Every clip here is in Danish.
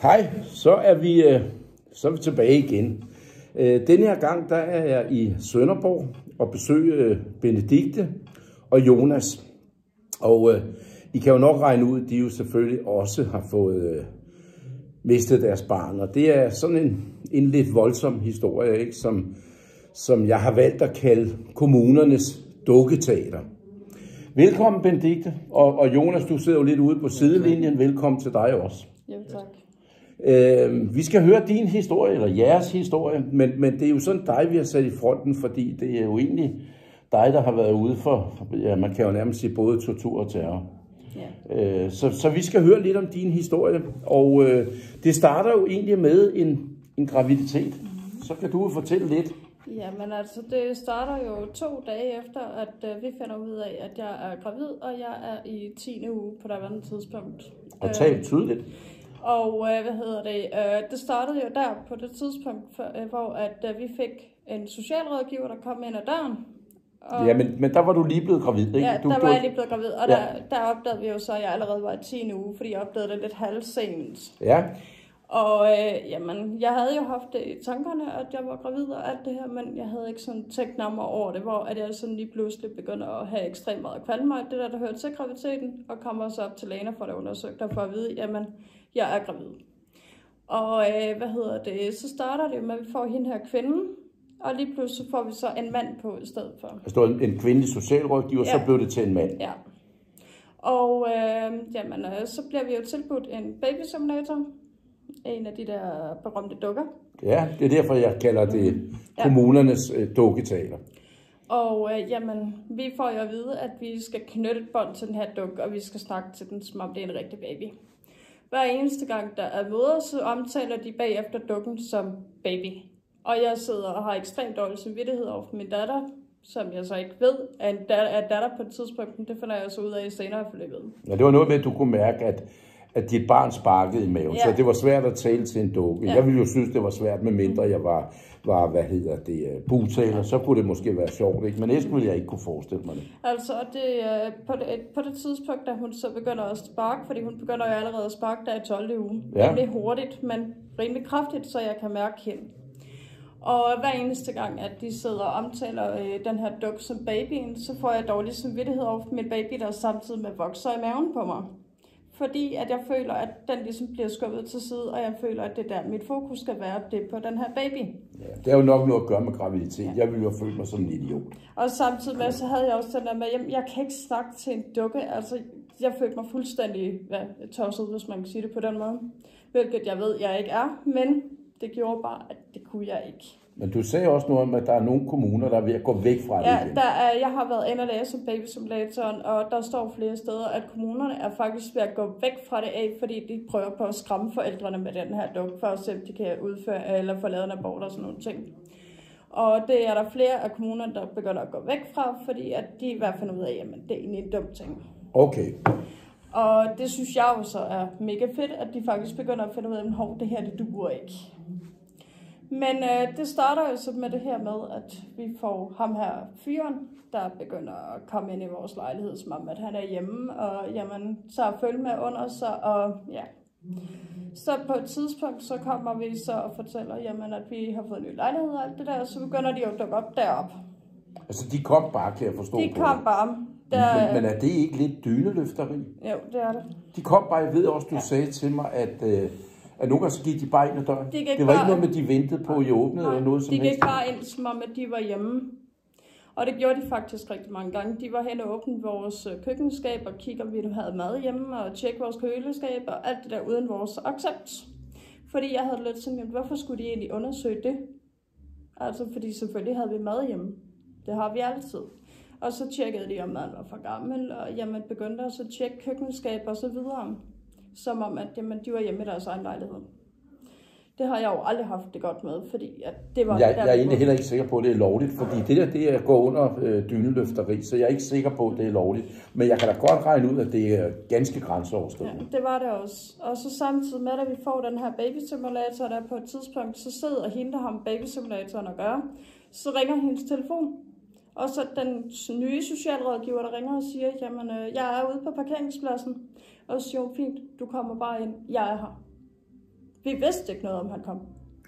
Hej, så er vi tilbage igen. Denne her gang der er jeg i Sønderborg og besøger Benedikte og Jonas. Og I kan jo nok regne ud, at de jo selvfølgelig også har fået mistet deres barn. Og det er sådan en lidt voldsom historie, ikke? Som jeg har valgt at kalde kommunernes dukketeater. Velkommen Benedikte, og Jonas, du sidder jo lidt ude på sidelinjen. Velkommen til dig også. Jo, tak. Vi skal høre din historie, eller jeres historie, men det er jo sådan dig, vi har sat i fronten, fordi det er jo egentlig dig, der har været ude for, ja, man kan jo nærmest sige både tortur og terror. Ja. Så vi skal høre lidt om din historie, og det starter jo egentlig med en graviditet. Så kan du fortælle lidt. Jamen altså, det starter jo 2 dage efter, at vi finder ud af, at jeg er gravid, og jeg er i 10. uge på daværende tidspunkt. Og tal tydeligt. Og det startede jo der på det tidspunkt, hvor at vi fik en socialrådgiver, der kom ind ad døren. Og ja, men der var du lige blevet gravid, ikke? Ja, der var jeg lige blevet gravid, og ja. der opdagede vi jo så, at jeg allerede var i 10. uge, fordi jeg opdagede det lidt halvsent. Ja. Og jeg havde jo haft det i tankerne, at jeg var gravid og alt det her, men jeg havde ikke sådan tænkt nærmere over det, hvor at jeg sådan lige pludselig begyndte at have ekstremt meget kvalme, det der hørte til graviditeten, og kommer så op til lægen og får det undersøgt, og for at vide, jamen, jeg er gravid. Og så starter det jo med, at vi får hende her kvinde, og lige pludselig får vi så en mand på i stedet for. Der stod en kvindelig socialrådgiver, ja. Så blev det til en mand. Ja. Og så bliver vi jo tilbudt en babysimulator. En af de der berømte dukker. Ja, det er derfor, jeg kalder det kommunernes dukketeater. Og vi får jo at vide, at vi skal knytte et bånd til den her dukke, og vi skal snakke til den, som om det er en rigtig baby. Hver eneste gang, der er møder, så omtaler de bagefter dukken som baby. Og jeg sidder og har ekstremt dårlig samvittighed over for min datter, som jeg så ikke ved, er datter på et tidspunkt. Det finder jeg så ud af senere i forløbet. Ja, det var noget med, at du kunne mærke, at dit barn sparkede i maven, så det var svært at tale til en dukke. Ja. Jeg ville jo synes, det var svært, med mindre jeg var bugtaler, så kunne det måske være sjovt, ikke? Men næsten ville jeg ikke kunne forestille mig det. Altså, på det tidspunkt, da hun så begynder at sparke, fordi hun begynder jo allerede at sparke der i 12. uge. Ja. Rimelig hurtigt, men rimelig kraftigt, så jeg kan mærke hende. Og hver eneste gang, at de sidder og omtaler den her dukke som babyen, så får jeg dårlig samvittighed over min baby, der samtidig med vokser i maven på mig. Fordi at jeg føler, at den ligesom bliver skubbet til side, og jeg føler, at det der mit fokus skal være, det på den her baby. Ja, det er jo nok noget at gøre med graviditet. Ja. Jeg ville jo føle mig som en idiot. Og samtidig med, så havde jeg også den der med, at jeg kan ikke snakke til en dukke. Altså, jeg følte mig fuldstændig tosset, hvis man kan sige det på den måde. Hvilket jeg ved, jeg ikke er, men det gjorde bare, at det kunne jeg ikke. Men du sagde også noget om, at der er nogle kommuner, der er ved at gå væk fra det igen. Jeg har været inde og læse om babysimulatoren, og der står flere steder, at kommunerne er faktisk ved at gå væk fra det af, fordi de prøver på at skræmme forældrene med den her dukke, for at se, om de kan udføre eller få lavet en abort og sådan nogle ting. Og det er der flere af kommunerne, der begynder at gå væk fra, fordi at de i hvert fald finder ud af, at det er egentlig en dum ting. Okay. Og det synes jeg jo så er mega fedt, at de faktisk begynder at finde ud af, at det her, det duer ikke. Men det starter jo så med det her med, at vi får ham her fyren, der begynder at komme ind i vores lejlighed, som om at han er hjemme, og jamen, tager følge med under sig, og ja. Så på et tidspunkt, så kommer vi så og fortæller, jamen, at vi har fået en ny lejlighed og alt det der, og så begynder de jo at dukke op deroppe. Altså, de kom bare, kan jeg forstå. De kom bare. Men er det ikke lidt dyneløfteri? Jo, det er det. De kom bare, jeg ved også, du sagde til mig, at nogle gange så gik de bare ind ad døren. Det var ikke noget med, de ventede på, at I åbnede eller noget som helst. De gik bare ind, som om at de var hjemme. Og det gjorde de faktisk rigtig mange gange. De var hen og åbnede vores køkkenskab og kiggede, om vi havde mad hjemme, og tjekke vores køleskab og alt det der uden vores accept. Fordi jeg havde lidt sådan, hvorfor skulle de egentlig undersøge det? Altså, fordi selvfølgelig havde vi mad hjemme. Det har vi altid. Og så tjekkede de, om maden var for gammel, og jamen, begyndte også at tjekke køkkenskab og så videre. Som om, at jamen, de var hjemme i deres egen lejlighed. Det har jeg jo aldrig haft det godt med, fordi at det var... Jeg er egentlig heller ikke sikker på, at det er lovligt, fordi det går under dyneløfteri, så jeg er ikke sikker på, at det er lovligt. Men jeg kan da godt regne ud, at det er ganske grænseoverskridende. Ja, det var det også. Og så samtidig med, at vi får den her babysimulator, der på et tidspunkt, så sidder hende, der har med babysimulatoren at gøre, så ringer hendes telefon. Og så den nye socialrådgiver, der ringer og siger, jamen, jeg er ude på parkeringspladsen. Og så siger hun, fint, du kommer bare ind, jeg er her. Vi vidste ikke noget om, han kom.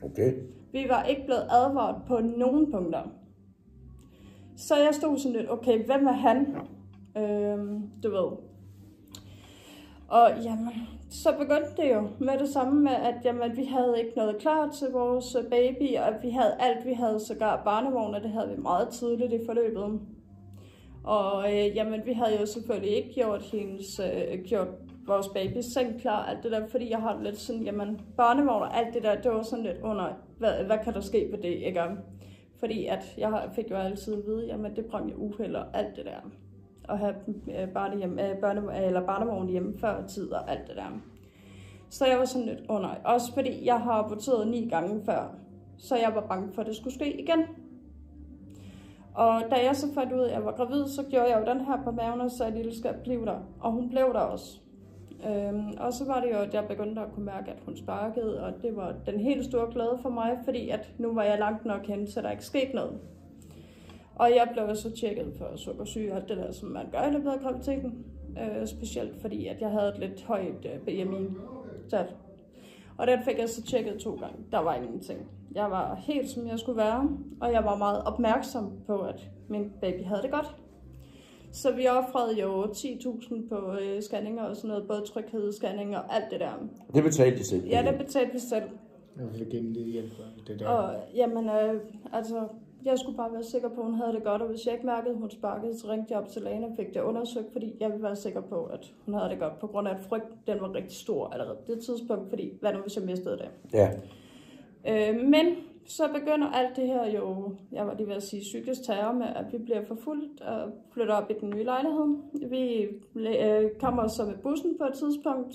Okay. Vi var ikke blevet advaret på nogen punkter. Så jeg stod sådan lidt, okay, hvem er han? Du ved. Og jamen, så begyndte det jo med det samme med, at jamen, vi havde ikke noget klar til vores baby, og vi havde alt, vi havde sågar barnevogn, og det havde vi meget tidligt i forløbet. Og jamen, vi havde jo selvfølgelig ikke gjort vores baby seng klar, alt det der, fordi jeg har lidt sådan, jamen, barnevogn og alt det der, det var sådan lidt under, hvad kan der ske på det, ikke? Fordi at jeg fik jo altid at vide, jamen, det bringer uheld og alt det der. At have barnevogn hjemme før tid og alt det der. Så jeg var sådan lidt, nej. Også fordi jeg har aborteret 9 gange før, så jeg var bange for, at det skulle ske igen. Og da jeg så fandt ud af, at jeg var gravid, så gjorde jeg jo den her på maven og sagde, at lille skal blive der. Og hun blev der også. Og så var det jo, at jeg begyndte at kunne mærke, at hun sparkede, og det var den helt store glæde for mig, fordi at nu var jeg langt nok hen, så der ikke skete noget. Og jeg blev så tjekket for sukkersyge og alt det der, som man gør i løbet af graviditeten. Specielt fordi, at jeg havde et lidt højt BMI-tal. Og den fik jeg så tjekket 2 gange. Der var ingenting. Jeg var helt som jeg skulle være, og jeg var meget opmærksom på, at min baby havde det godt. Så vi offrede jo 10.000 på scanninger og sådan noget, både tryghedsscanninger og alt det der. Det betalte de selv? Ja, det betalte vi selv. Jeg fik ikke det hjælp det der. Og jamen, altså, jeg skulle bare være sikker på, at hun havde det godt, og hvis jeg ikke mærkede, at hun sparkede, så ringte jeg op til lægen og fik det undersøgt, fordi jeg ville være sikker på, at hun havde det godt, på grund af, at frygten den var rigtig stor allerede på det tidspunkt, fordi hvad nu, hvis jeg mistede det? Ja. Men så begynder alt det her jo, jeg var lige ved at sige psykisk terror med, at vi bliver forfulgt og flytter op i den nye lejlighed. Vi kommer så med bussen på et tidspunkt,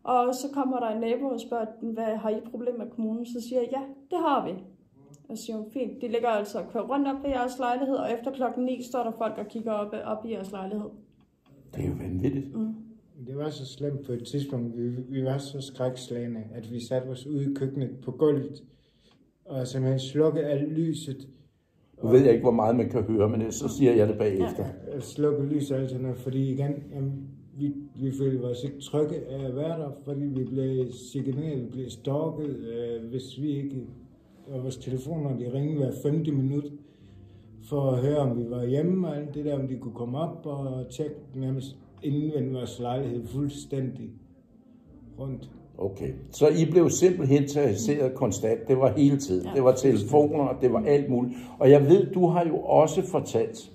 og så kommer der en nabo og spørger, hvad har I problemer med kommunen? Så siger jeg, ja, det har vi. Og så siger hun, fint, de ligger altså og kører rundt op ved jeres lejlighed, og efter 9:00 står der folk og kigger op i jeres lejlighed. Det er jo vanvittigt. Mm. Det var så slemt på et tidspunkt. Vi var så skrækslagne, at vi satte os ude i køkkenet på gulvet, og simpelthen slukkede alt lyset. Nu ved jeg ikke, hvor meget man kan høre, men så siger jeg det bagefter. Ja, slukke lyset og alt sådan noget, fordi igen, jamen, vi følte os ikke trygge af at være der, fordi vi blev chikaneret, vi blev stalket, hvis vi ikke... Og vores telefoner, de ringede hver 50 minut for at høre, om vi var hjemme, og alt det der, om de kunne komme op og tjekke nærmest indvendt vores lejlighed fuldstændig rundt. Okay, så I blev simpelthen terroriseret konstant, det var hele tiden. Ja. Det var telefoner, det var alt muligt. Og jeg ved, du har jo også fortalt,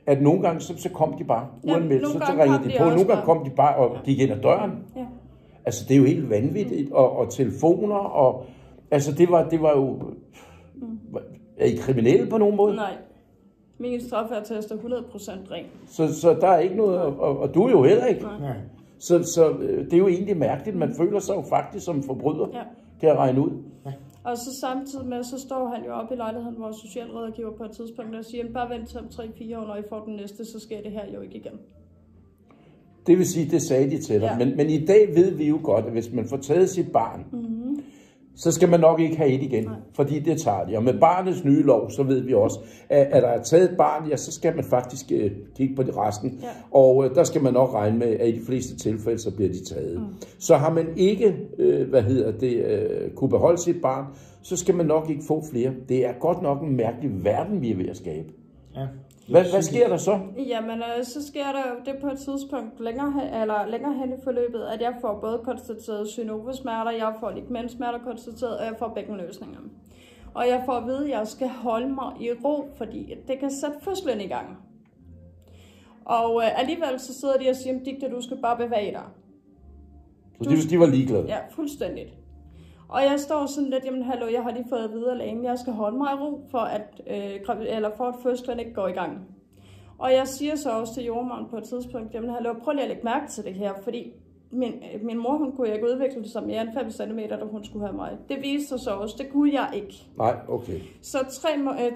at nogle gange så kom de bare uanmeldt, så ringede de på. Nogle gange kom de bare og gik ind ad døren. Ja. Altså det er jo helt vanvittigt, og telefoner, og altså det var jo... Er I kriminelle på nogen måde? Nej. Min straffeattest er 100% ren. Så der er ikke noget, og du er jo heller ikke. Nej. Så det er jo egentlig mærkeligt. Man føler sig jo faktisk som forbryder, kan jeg regne ud. Ja. Og så samtidig med, så står han jo oppe i lejligheden, vores socialrådgiver på et tidspunkt, og siger, bare vent til om 3-4 år, når I får den næste, så sker det her jo ikke igen. Det vil sige, det sagde de til dig. Ja. Men i dag ved vi jo godt, at hvis man får taget sit barn, så skal man nok ikke have et igen, fordi det tager de. Og med barnets nye lov, så ved vi også, at der er taget et barn, ja, så skal man faktisk kigge på det resten. Ja. Og der skal man nok regne med, at i de fleste tilfælde, så bliver de taget. Så har man ikke, kunne beholde sit barn, så skal man nok ikke få flere. Det er godt nok en mærkelig verden, vi er ved at skabe. Ja. Hvad sker der så? Jamen, så sker der jo det på et tidspunkt længere hen i forløbet, at jeg får både konstateret synovesmerter, jeg får ligamentsmerter konstateret, og jeg får bækkenløsninger. Og jeg får at vide, at jeg skal holde mig i ro, fordi det kan sætte fødslen i gang. Og alligevel så sidder de og siger, Dicte, du skal bare bevæge dig. Så de var ligeglade? Ja, fuldstændigt. Og jeg står sådan lidt, jamen hallo, jeg har lige fået at vide af lægen, jeg skal holde mig i ro, for at fødslen ikke går i gang. Og jeg siger så også til jordemoderen på et tidspunkt, jamen hallo, prøv lige at lægge mærke til det her, fordi min mor, hun kunne ikke udvikle sig mere end 5 cm, da hun skulle have mig. Det viste sig så også, det kunne jeg ikke. Nej, okay. Så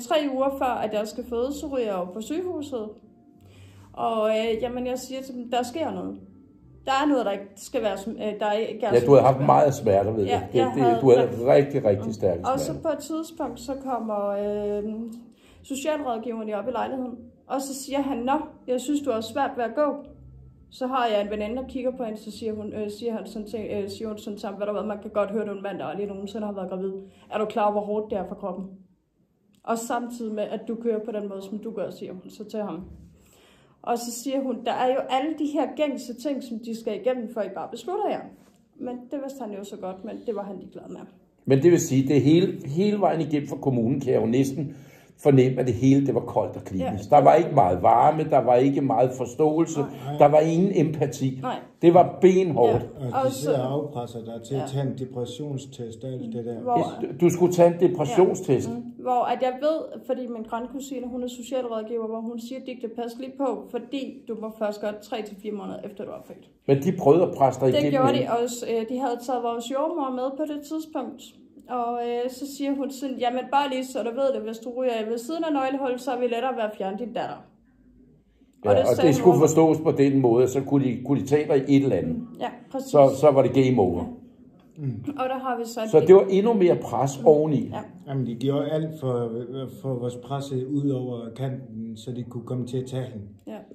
3 uger før, at jeg skal føde, så ryger jeg på sygehuset. Og jamen jeg siger til dem, der sker noget. Der er noget, der ikke skal være... Der ikke er ja, du har haft meget smerter, ved jeg. Du havde rigtig stærke smerter. Og så på et tidspunkt, så kommer socialrådgiveren op i lejligheden. Og så siger han, nå, jeg synes, du har svært ved at gå. Så har jeg en veninde, der kigger på hende, så siger hun sådan til ham, hvad der var, man kan godt høre, at du er en mand, der aldrig nogensinde har været gravid. Er du klar over, hvor hårdt det er for kroppen? Og samtidig med, at du kører på den måde, som du gør, siger hun så til ham. Og så siger hun, der er jo alle de her gængse ting, som de skal igennem, før I bare beslutter jer. Men det vidste han jo så godt, men det var han ligeglad med. Men det vil sige, det hele vejen igennem for kommunen, kan jeg jo næsten fornemme, at det hele det var koldt og klinisk. Ja. Der var ikke meget varme, der var ikke meget forståelse, der var ingen empati. Nej. Det var benhårdt. Ja. Og de sidder og afpresser dig til at tage en depressionstest og alt det der. Du skulle tage en depressionstest. Hvor at jeg ved, fordi min grandkusine, hun er socialrådgiver, hvor hun siger, at det pas lige på, fordi du må først gøre 3 til 4 måneder efter du er født. Men de prøvede at presse dig igennem. Det gjorde de også. De havde taget vores jordmor med på det tidspunkt. Og så siger hun sådan, jamen bare lige så du ved det, hvis du ryger ved siden af nøglehullet, så er vi lettere ved at fjerne din datter. Ja, og det skulle forstås på den måde, så kunne de tage dig i et eller andet. Ja, præcis. Så var det game over. Ja. Og der har vi så det var endnu mere pres oveni. Ja. Jamen, de gjorde alt for vores presse ud over kanten, så de kunne komme til at tage hende.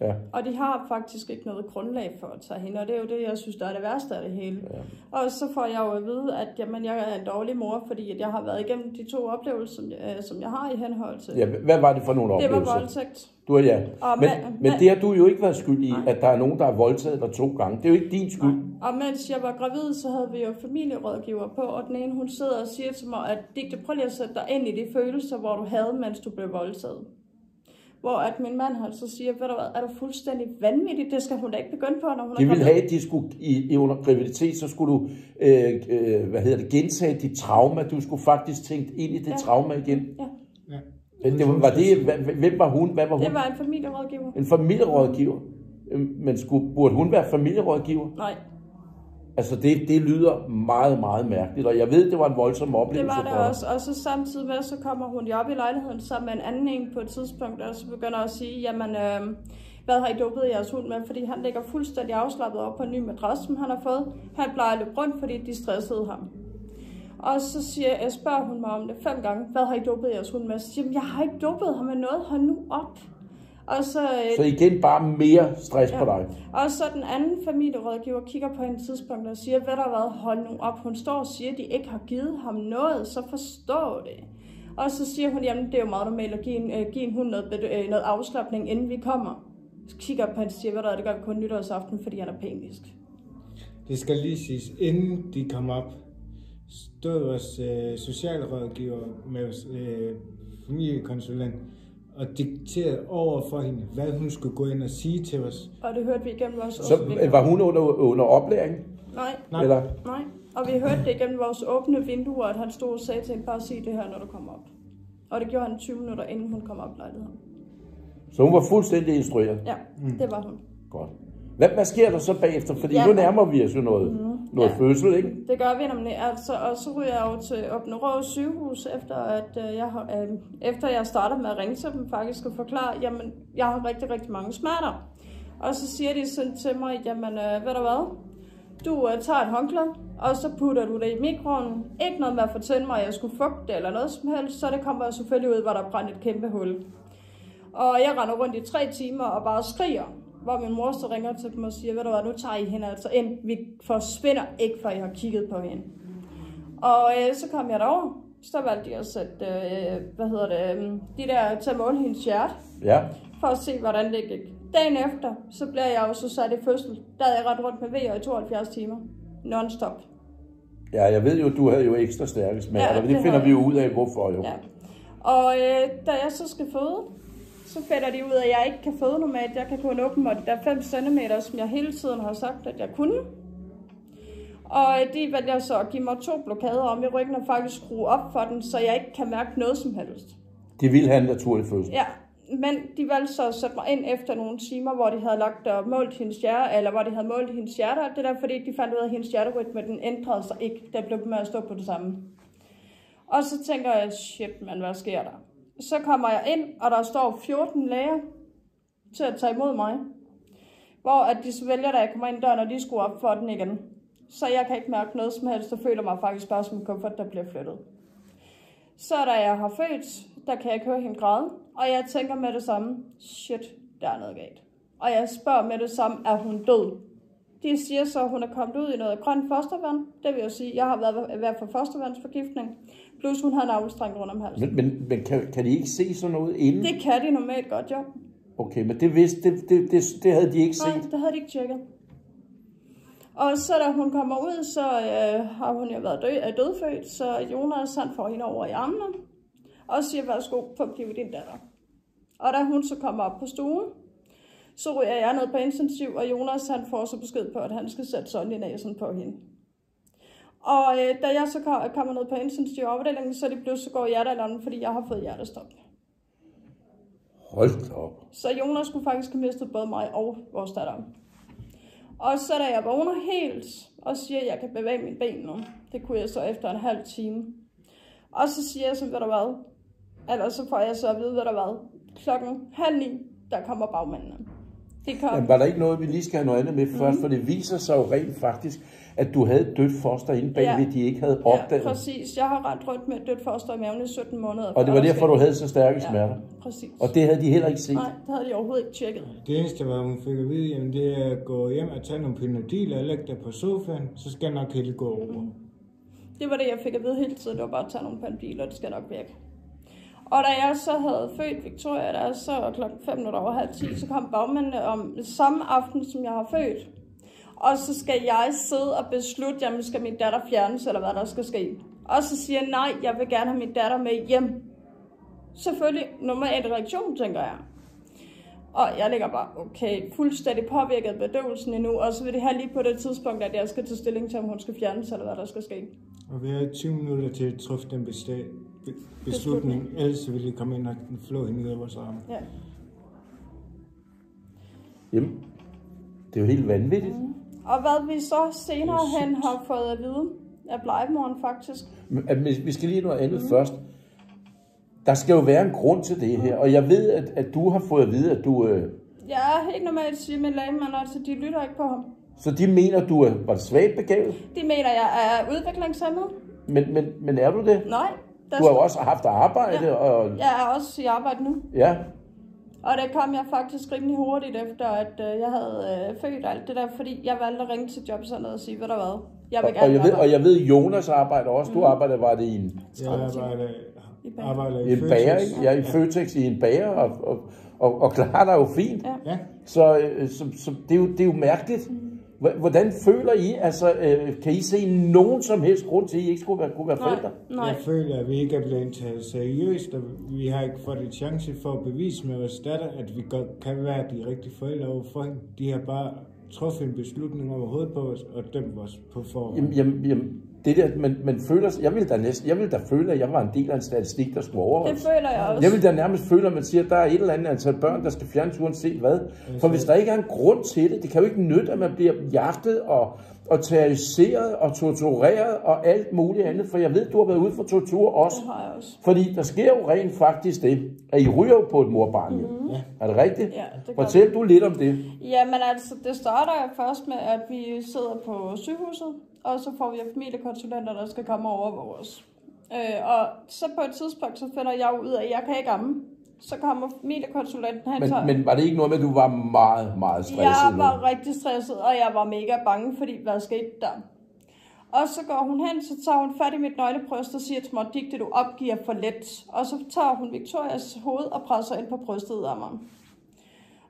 Ja. Og de har faktisk ikke noget grundlag for at tage hende, og det er jo det, jeg synes, der er det værste af det hele. Ja. Og så får jeg jo at vide, at jamen, jeg er en dårlig mor, fordi at jeg har været igennem de 2 oplevelser, som jeg har i henhold til. Ja, hvad var det for nogle oplevelser? Det var voldtægt. Men det har du jo ikke været skyld i, at der er nogen, der har voldtaget dig 2 gange. Det er jo ikke din skyld. Nej. Og mens jeg var gravid, så havde vi jo familierådgiver på, og den ene, hun sidder og siger til mig, at Dicte, prøv lige at sætte dig ind i de følelser, hvor du havde, mens du blev voldtaget. Hvor at min mand han så siger, ved du hvad, er du fuldstændig vanvittig? Det skal hun da ikke begynde på, når hun de ville have, at de skulle under graviditet, så skulle du gentage dit trauma. Du skulle faktisk tænke ind i det trauma igen. Ja. Hvem var hun? Hvad var hun? Det var en familierådgiver. En familierådgiver? Men burde hun være familierådgiver? Nej. Altså det lyder meget, meget mærkeligt, og jeg ved, det var en voldsom oplevelse. Det var det også, og så samtidig med, så kommer hun jo op i lejligheden sammen med en anden en på et tidspunkt, og så begynder at sige, jamen, hvad har I dopet jeres hund med? Fordi han ligger fuldstændig afslappet op på en ny madras, som han har fået. Han plejer at løbe rundt, fordi de stressede ham. Og så spørger hun mig om det 5 gange, hvad har I dopet jeres hund med? Så siger jeg har ikke dopet ham med noget, hold nu op. Og så igen bare mere stress på dig. Og så den anden familierådgiver kigger på hende tidspunkt og siger, hvad der har været, hold nu op. Hun står og siger, at de ikke har givet ham noget, så forstår det. Og så siger hun, jamen det er jo meget normalt at give en hund noget afslapning, inden vi kommer. Så kigger på hende og siger, hvad der er, det gør vi kun nytårsaften, fordi han er panisk. Det skal lige siges, inden de kom op, stod vores socialrådgiver med familiekonsulent og dikterede over for hende, hvad hun skulle gå ind og sige til os. Og det hørte vi igennem vores Så var hun under oplæring? Nej. Eller? Nej. Og vi hørte det igennem vores åbne vinduer, at han stod og sagde til hende, bare sig det her, når du kommer op. Og det gjorde han 20 minutter, inden hun kom op i lejligheden. Så hun var fuldstændig instrueret? Ja, det var hun. Godt. Hvad sker der så bagefter? Fordi nu nærmer vi os jo noget fødsel, ikke? Det gør vi nemlig. Altså, og så ryger jeg jo til Aabenraa sygehus, efter jeg startede med at ringe til dem faktisk og forklare, jamen, jeg har rigtig, rigtig mange smerter. Og så siger de sådan til mig, jamen, ved du hvad? Du tager et håndklæde, og så putter du det i mikroen. Ikke noget med at fortælle mig, at jeg skulle fugte det eller noget som helst, så det kommer jeg selvfølgelig ud, hvor der er brændt et kæmpe hul. Og jeg render rundt i 3 timer og bare skriger. Hvor min mor så ringer til dem og siger, ved du hvad, nu tager I hende altså ind. Vi forsvinder ikke, før I har kigget på hende. Og så kom jeg derover. Så valgte de at sætte, de der til at måle hendes hjerte. Ja. For at se, hvordan det gik. Dagen efter, så blev jeg jo så sat i fødsel. Der havde jeg ret rundt med V'er i 72 timer. Non-stop. Ja, jeg ved jo, du havde jo ekstra stærke smerter, ja, det finder vi jo ud af, hvorfor jo. Ja. Og da jeg så skal føde, så finder de ud af, at jeg ikke kan føde normalt. Jeg kan kun åbne mig de der 5 cm, som jeg hele tiden har sagt, at jeg kunne. Og de vælger så at give mig 2 blokader om i ryggen og faktisk skrue op for den, så jeg ikke kan mærke noget som helst. De ville have en naturlig fødsel? Ja, men de valgte så at sætte mig ind efter nogle timer, hvor de havde lagt og målt hendes hjerte, eller hvor de havde målt hendes hjerte. Det der, fordi de fandt ud af, at hendes hjerterytme, den ændrede sig ikke. Der blev med at stå på det samme. Og så tænker jeg, shit man, hvad sker der? Så kommer jeg ind, og der står 14 læger til at tage imod mig. Hvor at de så vælger, da jeg kommer ind døren, og de skruer op for den igen. Så jeg kan ikke mærke noget som helst, og føler mig faktisk bare som en kuffert, der bliver flyttet. Så da jeg har født, der kan jeg ikke høre hende græde, og jeg tænker med det samme, shit, der er noget galt. Og jeg spørger med det samme, er hun død? De siger så, at hun er kommet ud i noget grønt fostervand. Det vil jo sige, at jeg har været for fostervandsforgiftning. Plus hun har en avlstreng rundt om halsen. Men kan de ikke se sådan noget inden? Det kan de normalt godt, jo. Okay, men det havde de ikke set? Nej, det havde de ikke tjekket. Og så da hun kommer ud, så har hun jo været dødfødt, så Jonas han får hende over i armene. Og siger, værsgo, for at blive din datter. Og da hun så kommer op på stuen, så ryger jeg ned på intensiv, og Jonas han får så besked på, at han skal sætte sådan i næsen på hende. Og da jeg så kommer ned på intensiv afdelingen, så er det pludselig går hjertealarmen, fordi jeg har fået hjertestop. Hold da op. Så Jonas skulle faktisk have mistet både mig og vores datter. Og så da jeg vågner helt og siger, at jeg kan bevæge mine ben nu, det kunne jeg så efter en halv time. Og så siger jeg så, ved du hvad? Eller så får jeg så at vide, ved du hvad? 8:30, der kommer bagmændene. Men var der ikke noget, vi lige skal have noget andet med først? For det viser sig jo rent faktisk, at du havde et dødt foster inde bagved, de ikke havde opdaget. Ja, præcis. Jeg har rendt rundt med et dødt foster i maven i 17 måneder. Og det var derfor, du havde så stærke smerter? Præcis. Og det havde de heller ikke set? Nej, det havde de overhovedet ikke tjekket. Det eneste, hvad hun fik at vide, jamen, det er at gå hjem og tage nogle Panodil og lægge dig på sofaen, så skal nok helt gå over. Det var det, jeg fik at vide hele tiden. Det var bare at tage nogle Panodil, og det skal nok virke. Og da jeg så havde født Victoria, der så klokken 10:05, så kom bagmændene om samme aften, som jeg har født. Og så skal jeg sidde og beslutte, jamen skal min datter fjernes, eller hvad der skal ske. Og så siger jeg, nej, jeg vil gerne have min datter med hjem. Selvfølgelig normalt reaktion, tænker jeg. Og jeg ligger bare, okay, fuldstændig påvirket af bedøvelsen endnu. Og så vil det have lige på det tidspunkt, at jeg skal tage stilling til, om hun skal fjernes, eller hvad der skal ske. Og vi har 20 minutter til at træffe den beslutning, ellers vil de komme ind og flå hende ud af vores arme. Ja. Jamen, det er jo helt vanvittigt. Og hvad vi så senere hen har fået at vide af plejemoren faktisk. Vi skal lige noget andet først. Der skal jo være en grund til det her, og jeg ved, at du har fået at vide, at du... Ja, helt normalt siger min læge, men altså, de lytter ikke på ham. Så de mener, du var svagt begavet? De mener, jeg er udviklingshæmmet. Men er du det? Nej. Du har jo også haft arbejde. Ja. Og... Jeg er også i arbejde nu. Ja. Og det kom jeg faktisk rimelig hurtigt efter, at jeg havde født alt det der, fordi jeg valgte at ringe til jobcenteret og sige, ved du hvad, jeg vil gerne og jeg ved, Jonas arbejder også. Du arbejder, var det i en... Jeg arbejder i en bager, ikke? Jeg er i Føtex i en bager, og klarer dig jo fint. Ja. Så det er jo mærkeligt. Hvordan føler I? Altså, kan I se nogen som helst grund til, at I ikke kunne være forældre? Nej. Jeg føler, at vi ikke er blevet taget seriøst, og vi har ikke fået en chance for at bevise med vores datter, at vi godt kan være de rigtige forældre overfor hende. De har bare truffet en beslutning over hovedet på os og dømt os på forhånd. Jamen, det der, man føler, jeg vil da føle, at jeg var en del af en statistik, der skulle overholdes. Det føler jeg også. Jeg vil da nærmest føle, at man siger, at der er et eller andet antal børn, der skal fjernes uanset hvad. For hvis der ikke er en grund til det, det kan jo ikke nytte, at man bliver jagtet og terroriseret og tortureret og alt muligt andet. For jeg ved, du har været ude for tortur også. Det har jeg også. Fordi der sker jo rent faktisk det, at I ryger jo på et morbarn. Ja. Er det rigtigt? Ja, det Fortæl du lidt om det. Jamen altså, det starter først med, at vi sidder på sygehuset, og så får vi familiekonsulenter, der skal komme og overvåge os. Og så på et tidspunkt, så finder jeg ud af, at jeg kan ikke amme. Så kommer familiekonsulenten, Men var det ikke noget med, at du var meget, meget stresset? Jeg var rigtig stresset, og jeg var mega bange, fordi hvad skete der? Og så går hun hen, så tager hun fat i mit nøglebryst og siger til mig, Dick, det du opgiver for let. Og så tager hun Victorias hoved og presser ind på brystet af mig.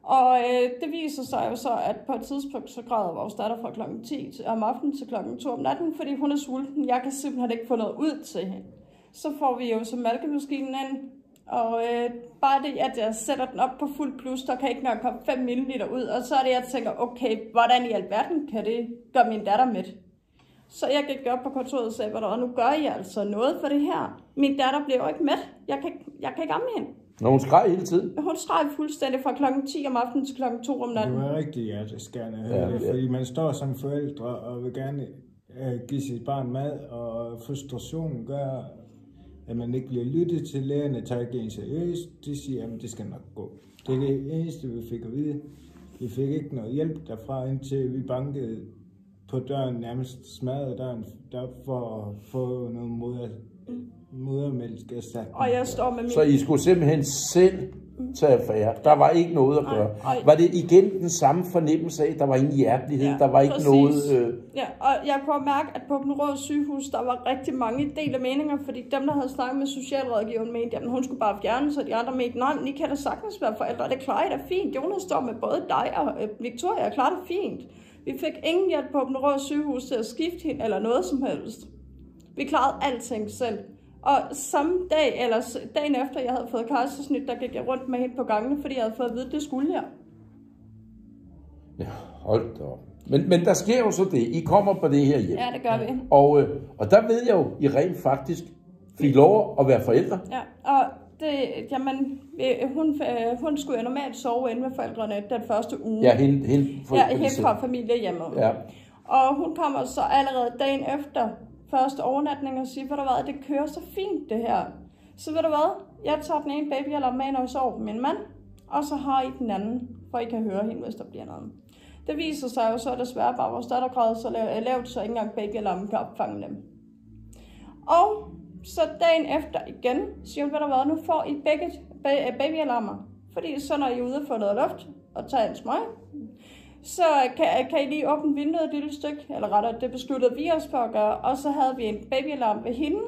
Og det viser sig jo så, at på et tidspunkt, så græder vores datter fra kl. 10 om aftenen til kl. 2 om natten, fordi hun er sulten. Jeg kan simpelthen ikke få noget ud til hende. Så får vi jo så mælkemaskinen ind, og bare det, at jeg sætter den op på fuld plus, der kan ikke nok komme 5 ml ud. Og så er det, jeg tænker, okay, hvordan i alverden kan det gøre min datter mæt? Så jeg gik op på kontoret og sagde, nu gør I altså noget for det her. Min datter bliver jo ikke mæt. Jeg kan ikke amme hende. Når hun skreg hele tiden? Hun skreg fuldstændig fra kl. 10 om aftenen til kl. 2 om natten. Det var rigtig hjerteskærende at høre det, fordi man står som forældre og vil gerne give sit barn mad, og frustrationen gør, at man ikke bliver lyttet til. Lægerne tager ikke en seriøst. De siger, at det skal nok gå. Det er det eneste, vi fik at vide. Vi fik ikke noget hjælp derfra, indtil vi bankede på døren, nærmest smadrede døren, der for at få noget modermælk er sagt. Og jeg står med min... Så I skulle simpelthen selv tage affære. Der var ikke noget at gøre. Var det igen den samme fornemmelse af, at der var ingen hjertelighed? Ja, der var ikke præcis. noget... Ja, og jeg kunne mærke, at på Aabenraa sygehus, der var rigtig mange delte meninger, fordi dem, der havde snakket med socialrådgiveren, mente, at hun skulle bare fjerne, så de andre mente, nej, men I kan da sagtens være forældre, det klarer I da fint. Jonas står med både dig og Victoria, og klarer det fint. Vi fik ingen hjælp på Aabenraa sygehus til at skifte hende, eller noget som helst. Vi klarede alting selv. Og samme dag, eller dagen efter, jeg havde fået kejsersnit, der gik jeg rundt med hende på gangene, fordi jeg havde fået at vide, at det skulle jeg. Ja, hold da op. Men der sker jo så det. I kommer på det her hjem. Ja, det gør vi. Og der ved jeg jo, I rent faktisk fik lov at være forældre. Ja, og hun skulle jo normalt sove inde med forældrene den første uge. Ja, hende fra familiehjemmet. Ja. Og hun kommer så allerede dagen efter første overnatning og siger, ved du hvad, det kører så fint det her. Så ved du hvad, jeg tager den ene babyalarm med, når jeg sover på min mand, og så har I den anden, for I kan høre hende, hvis der bliver noget. Det viser sig jo så desværre bare, vores datter græd så lavt, så ikke engang babyalarmen kan opfange dem. Og så dagen efter igen, siger hun, ved du hvad, nu får I begge babyalarmer, fordi så når I er ude og få noget luft og tager en smøg, så kan I lige åbne vinduet et lille stykke, eller rettere, det besluttede vi os for at gøre, og så havde vi en babyalarm ved hende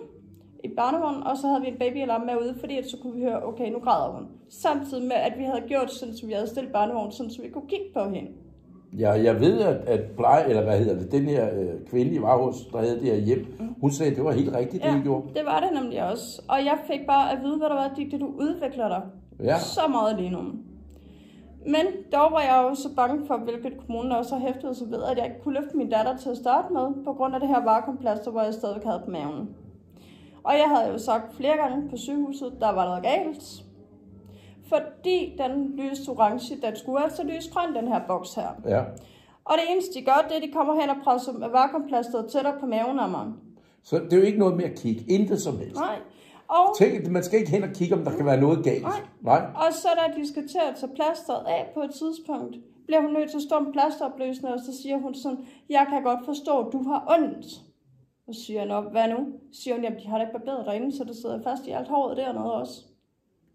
i barnevognen, og så havde vi en babyalarm med ude, fordi så kunne vi høre, okay, nu græder hun. Samtidig med, at vi havde gjort sådan, så vi havde stillet barnevognen, sådan, så vi kunne kigge på hende. Ja, jeg ved, at den her kvinde, var hos, der havde det her hjem, hun sagde, at det var helt rigtigt, det I gjorde. Det var det nemlig også. Og jeg fik bare at vide, hvad der var, det du udvikler dig så meget lige nu. Men dog var jeg jo så bange for, hvilket kommunen også har hæftet sig ved, at jeg ikke kunne løfte min datter til at starte med, på grund af det her vakuumplaster, hvor jeg stadig havde på maven. Og jeg havde jo sagt flere gange på sygehuset, der var noget galt. Fordi den lyste orange, den skulle altså lyse grøn, den her boks her. Ja. Og det eneste, de gør, det er, at de kommer hen og presser vakuumplasteret tættere på maven af mig. Så det er jo ikke noget med at kigge, intet som helst. Nej. Og tænk, man skal ikke hen og kigge, om der kan være noget galt. Nej. Og så da de skal til at tage plasteret af på et tidspunkt, bliver hun nødt til at stå med plasteropløsende, og så siger hun sådan, jeg kan godt forstå, at du har ondt. Og så siger jeg, hvad nu? Så siger hun, jamen de har da ikke barberet derinde, så det sidder fast i alt håret dernede også.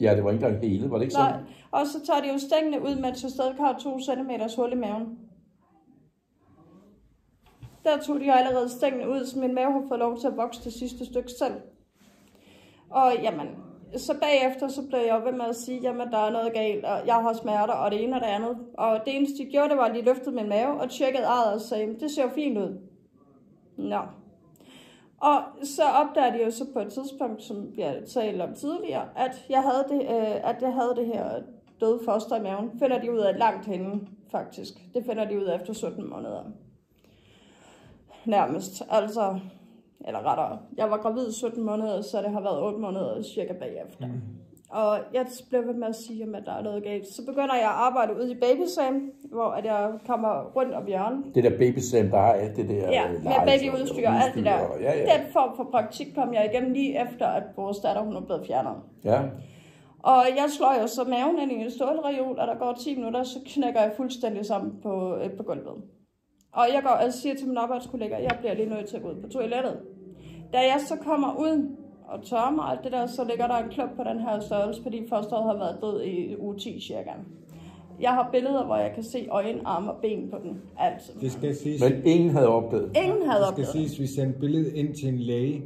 Ja, det var ikke engang hele, var det ikke sådan? Nej, og så tager de jo stængene ud, mens jeg stadig har 2 cm hul i maven. Der tog de jo allerede stængene ud, så min mave har fået lov til at vokse det sidste stykke selv. Og jamen, så bagefter så blev jeg ved med at sige, jamen der er noget galt, og jeg har smerter, og det ene og det andet. Og det eneste de gjorde, det var, at de løftede min mave og tjekkede arret og sagde, det ser jo fint ud. Nå. Og så opdagede de jo så på et tidspunkt, som vi har talt om tidligere, at jeg havde det her døde foster i maven. Finder de ud af langt henne, faktisk. Det finder de ud af efter 17 måneder. Nærmest. Altså, eller rettere, jeg var gravid 17 måneder, så det har været 8 måneder cirka bagefter. Og jeg blev ved med at sige, at der er noget galt. Så begynder jeg at arbejde ude i BabySam, hvor at jeg kommer rundt om hjørnet. Det der BabySam, der har alt det der... Ja, med babyudstyr og alt det der. Den form for praktik kom jeg igennem lige efter, at vores datter hun er blevet fjernet. Ja. Og jeg slår jo så maven ind i en stålreol, og der går 10 minutter, så knækker jeg fuldstændig sammen på gulvet. Og jeg går og siger til min arbejdskollega, jeg bliver lige nødt til at gå ud på toilettet. Da jeg så kommer ud og tørrer mig alt det der, så ligger der en klump på den her størrelse, fordi fosteret har været død i uge 10 cirka. Jeg har billeder, hvor jeg kan se øjne, arme og ben på den. Altså. Det skal siges, men ingen havde opdaget. Ingen havde opdaget. Det skal siges, at vi sendte billedet ind til en læge,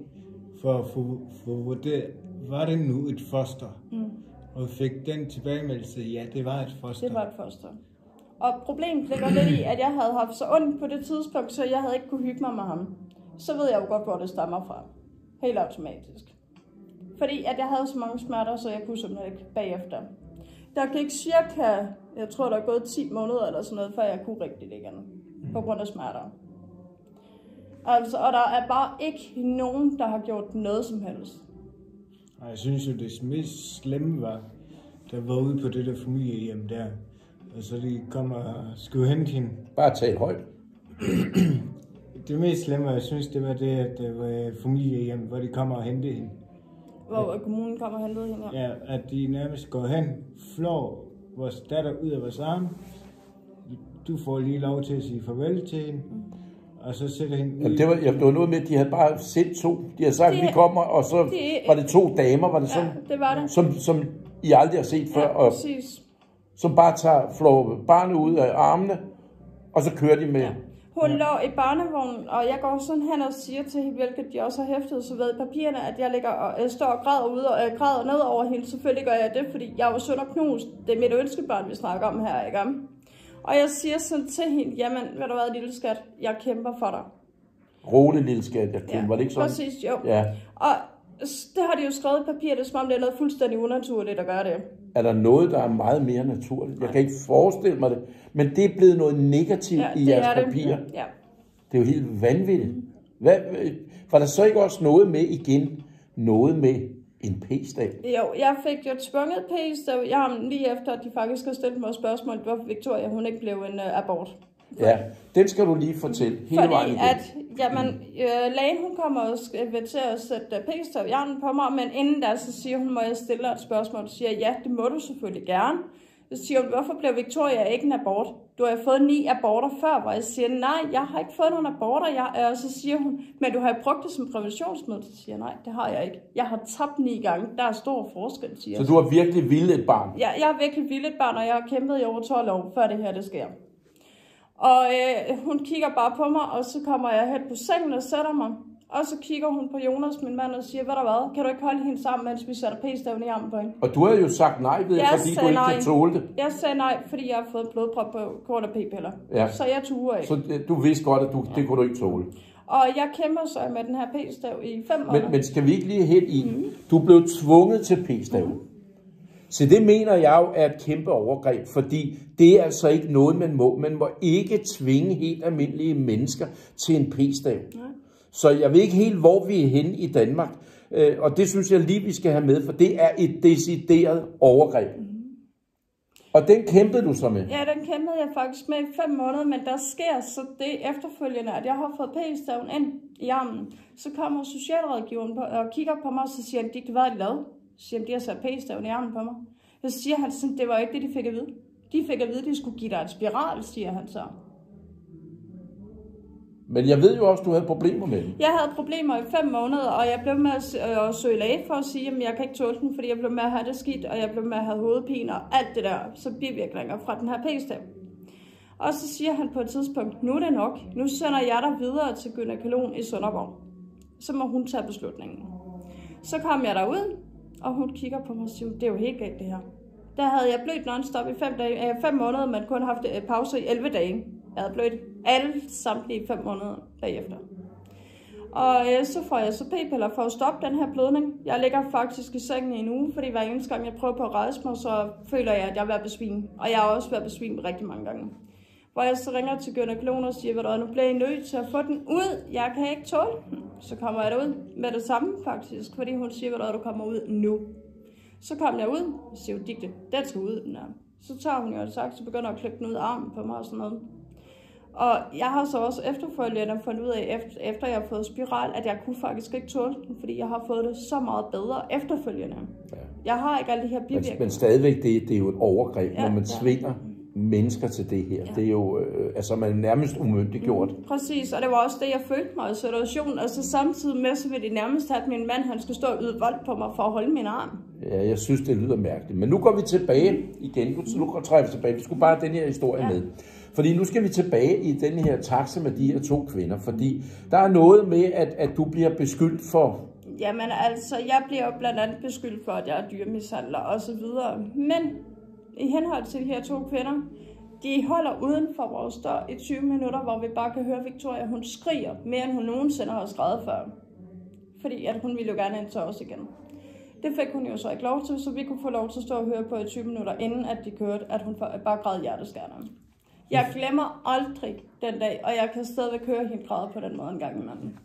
for at få vurderet, var det nu et foster? Og fik den tilbagemeldelse, ja, det var et foster. Det var et foster. Og problemet ligger lidt i, at jeg havde haft så ondt på det tidspunkt, så jeg havde ikke kunne hygge mig med ham. Så ved jeg jo godt, hvor det stammer fra. Helt automatisk. Fordi at jeg havde så mange smerter, så jeg kunne simpelthen ikke bagefter. Der gik cirka, jeg tror der er gået 10 måneder eller sådan noget, før jeg kunne rigtig igen. På grund af smerter. Altså, og der er bare ikke nogen, der har gjort noget som helst. Og jeg synes jo, det mest slemme var, der var ude på det der familiehjem der. Og så de kom og skulle hente hende. Bare tale højt. Det mest slemme, jeg synes, det var det, at der var familiehjem, hvor de kommer og hentede hende. Hvor kommunen kommer og hentede hende, ja. Ja, at de nærmest går hen, flår vores datter ud af vores arm. Du får lige lov til at sige farvel til hende. og så sætter hende ud. Jamen, det var noget med, at de havde bare sendt 2. De havde sagt, at vi kommer, og så var det 2 damer, var det sådan? Ja, det var det. Som I aldrig har set før, Ja, og præcis. som bare flår barnet ud af armene, og så kører de med. Ja. Hun lå i barnevognen, og jeg går sådan hen og siger til hende, hvilket de også har hæftet så ved i papirerne, at jeg ligger og står og græder ude og græder ned over hende. Selvfølgelig gør jeg det, fordi jeg er jo søn og knust. Det er mit ønskebarn, vi snakker om her, ikke? Og jeg siger sådan til hende, jamen, ved du hvad, lille skat, jeg kæmper for dig. Rolig, lille skat, jeg kæmper, var det ikke sådan? Præcis, jo. Ja. Og det har de jo skrevet i papiret, det er som om det er noget fuldstændig unaturligt at gøre det. Er der noget, der er meget mere naturligt? Jeg kan ikke forestille mig det, men det er blevet noget negativt i jeres papirer. Ja. Det er jo helt vanvittigt. Var der så ikke også noget med igen, noget med en p-stav? Jo, jeg fik jo tvunget p-stav i armen lige efter, at de faktisk har stillet mig spørgsmål, hvorfor Victoria hun ikke blev en abort. Ja, den skal du lige fortælle hele vejen igen. Lægen hun kommer og vil til at sætte p-stav i armen på mig, men inden da så siger hun, må jeg stille dig et spørgsmål? Så siger jeg, ja, det må du selvfølgelig gerne. Så siger hun, hvorfor blev Victoria ikke en abort? Du har fået 9 aborter før, hvor jeg siger, nej, jeg har ikke fået nogen aborter. Og så siger hun, men du har brugt det som præventionsmiddel. Så siger jeg, nej, det har jeg ikke. Jeg har tabt 9 gange. Der er stor forskel, siger jeg. Så du har virkelig vildt et barn? Ja, jeg har virkelig vildt et barn, og jeg har kæmpet i over 12 år, før det her det sker. Og hun kigger bare på mig, og så kommer jeg hen på sengen og sætter mig. Og så kigger hun på Jonas, min mand, og siger, hvad der hvad? Kan du ikke holde hende sammen, mens vi sætter p-staven i armen på hende? Og du havde jo sagt nej, ved jeg, fordi du ikke kan tåle det. Jeg sagde nej, fordi jeg har fået blodprop på grund af p-piller. Ja. Så jeg turde ikke. Så du vidste godt, at det kunne du ikke tåle. Og jeg kæmper så med den her p-stav i 5 måneder. Men skal vi ikke lige helt i? Du blev tvunget til p-staven. Så det mener jeg jo er et kæmpe overgreb, fordi det er altså ikke noget, man må. Man må ikke tvinge helt almindelige mennesker til en p-stav. Så jeg ved ikke helt, hvor vi er henne i Danmark. Og det synes jeg lige, vi skal have med, for det er et decideret overgreb. Og den kæmpede du så med? Ja, den kæmpede jeg faktisk med i 5 måneder, men der sker så det efterfølgende, at jeg har fået p-staven ind i armen. Så kommer socialrådgiveren og kigger på mig, og så siger han, Ditte, hvad har de lavet? Så siger han, de har sat p-staven i armen på mig. Så siger han sådan, det var ikke det, de fik at vide. De fik at vide, at de skulle give dig en spiral, siger han så. Men jeg ved jo også, at du havde problemer med den. Jeg havde problemer i 5 måneder, og jeg blev med at søge læge for at sige, at jeg kan ikke tåle den, fordi jeg blev med at have det skidt, og jeg blev med at have hovedpine og alt det der, så bivirkninger fra den her p-stav. Og så siger han på et tidspunkt, nu er det nok. Nu sender jeg dig videre til gynækologen i Sønderborg. Så må hun tage beslutningen. Så kom jeg derud, og hun kigger på mig og siger, det er jo helt galt det her. Der havde jeg blødt non-stop i 5 måneder, men kun haft pause i 11 dage. Jeg havde blødt alle samtlige 5 måneder bagefter. Og så får jeg så p-piller for at stoppe den her blødning. Jeg ligger faktisk i sengen i en uge, fordi hver eneste gang jeg prøver på at rejse mig, så føler jeg, at jeg er ved at besvime. Og jeg har også været besvimet rigtig mange gange. Hvor jeg så ringer til gynækologen og siger, at nu bliver I nødt til at få den ud. Jeg kan ikke tåle den. Så kommer jeg derud med det samme faktisk, fordi hun siger, at du kommer ud nu. Så kom jeg ud og siger, Ditte, den skal ud den der. Så tager hun jo det sagt, så begynder at klippe den ud af armen på mig og sådan noget. Og jeg har så også efterfølgende fundet ud af, efter jeg har fået spiral, at jeg kunne faktisk ikke tåle den, fordi jeg har fået det så meget bedre efterfølgende. Ja. Jeg har ikke alle de her bivirkninger. Men stadigvæk, det er jo et overgreb, når man tvinger mennesker til det her. Ja. Det er jo, man er nærmest umyndiggjort. Præcis, og det var også det, jeg følte mig i situationen. Og så samtidig med, så ville de nærmest have, at min mand han skulle stå og yde vold på mig for at holde min arm. Ja, jeg synes, det lyder mærkeligt. Men nu går vi tilbage igen. Nu træder vi tilbage. Vi skulle bare have den her historie med. Fordi nu skal vi tilbage i den her taxa med de her 2 kvinder. Fordi der er noget med, at du bliver beskyldt for... Jamen altså, jeg bliver jo blandt andet beskyldt for, at jeg er dyremishandler og så videre. Men i henhold til de her 2 kvinder, de holder uden for vores dør i 20 minutter, hvor vi bare kan høre Victoria, hun skriger mere, end hun nogensinde har skrevet før. Fordi at hun ville jo gerne ind til os igen. Det fik hun jo så ikke lov til, så vi kunne få lov til at stå og høre på i 20 minutter, inden at de kørte, at hun bare græd hjerteskærende. Jeg glemmer aldrig den dag, og jeg kan stadigvæk høre hende græde på den måde en gang imellem.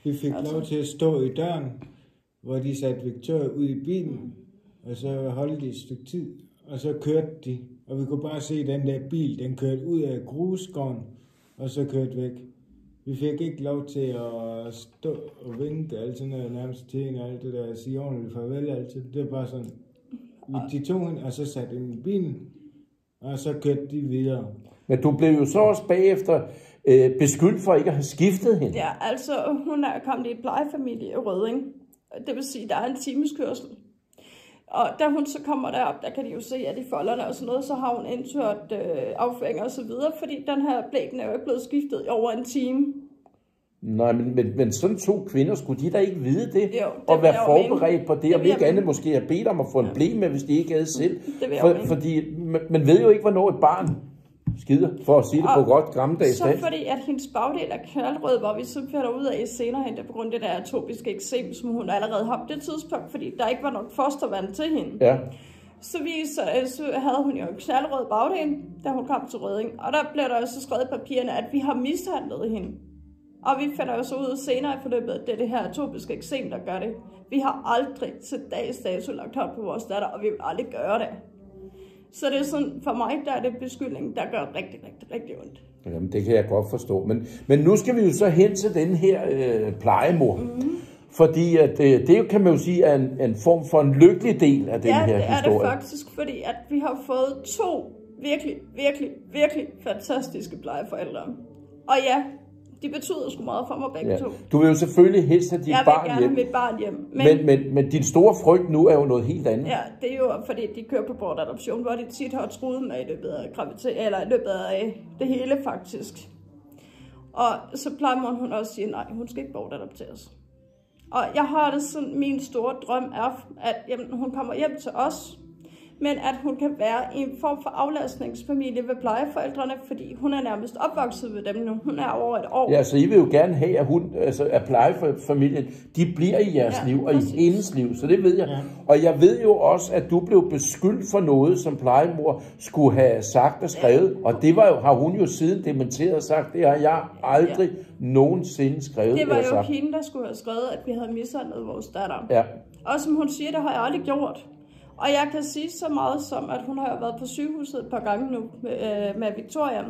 Vi fik lov til at stå i døren, hvor de satte Victoria ud i bilen, og så holdt de et stykke tid, og så kørte de. Og vi kunne bare se den der bil, den kørte ud af grusskoven, og så kørte væk. Vi fik ikke lov til at stå og vinke, altid nærmest til hende, alt det der, sige ordentligt farvel, altid. Det var bare sådan, de tog hende, og så satte hende i bilen, og så kørte de videre. Men du blev jo så også bagefter beskyldt for ikke at have skiftet hende. Ja, altså hun er kommet i et plejefamilie i Rødding. Det vil sige, der er en timeskørsel. Og da hun så kommer derop, der kan de jo se, at i folderne og sådan noget, så har hun indtørt afføringer og så videre, fordi den her blæben er jo ikke blevet skiftet i over en time. Nej, men sådan 2 kvinder, skulle de da ikke vide det? Jo, og være forberedt på det, og ikke andet måske have bedt om at få en ble med, hvis de ikke havde selv. Fordi man ved jo ikke, hvornår et barn skider, for at sige det på godt gammeldags dansk. Så fordi, at hendes bagdel er knaldrød, hvor vi så finder ud af senere hen, på grund af det der atopiske eksem, som hun allerede har på det tidspunkt, fordi der ikke var nok fostervand til hende. Ja. Så havde hun jo en knaldrød bagdel, da hun kom til Rødding. Og der blev der også skrevet i papirerne, at vi har mishandlet hende. Og vi finder jo så ud senere i forløbet, at det er det her atopiske eksem, der gør det. Vi har aldrig til dags dato lagt hånd på vores datter, og vi vil aldrig gøre det. Så det er sådan, for mig, der er det beskyldning, der gør rigtig, rigtig, rigtig ondt. Jamen, det kan jeg godt forstå. Men nu skal vi jo så hen til den her plejemor. Fordi at, det kan man jo sige er en form for en lykkelig del af den her historie. Ja, det er det faktisk, fordi at vi har fået 2 virkelig, virkelig, virkelig fantastiske plejeforældre. Og ja, de betyder sgu meget for mig begge to. Du vil jo selvfølgelig helst have dit barn hjem. Jeg vil gerne have mit barn hjem. Men din store frygt nu er jo noget helt andet. Ja, det er jo fordi, de kører på bortadoption, hvor de tit har truet med i løbet af graviditet, eller i løbet af det hele faktisk. Og så plejer hun også at sige, nej, hun skal ikke bortadopteres. Og jeg har det sådan, min store drøm er, at hun kommer hjem til os, men at hun kan være i en form for aflastningsfamilie ved plejeforældrene, fordi hun er nærmest opvokset ved dem nu. Hun er over et år. Ja, så I vil jo gerne have, at plejefamilien, de bliver i jeres liv og i hendes liv, så det ved jeg. Ja. Og jeg ved jo også, at du blev beskyldt for noget, som plejemor skulle have sagt og skrevet, og det var jo, har hun jo siden dementeret og sagt, det har jeg aldrig nogensinde skrevet. Det var jo hende, der skulle have skrevet, at vi havde mishandlet vores datter. Ja. Og som hun siger, det har jeg aldrig gjort. Og jeg kan sige så meget som, at hun har været på sygehuset et par gange nu med Victoria,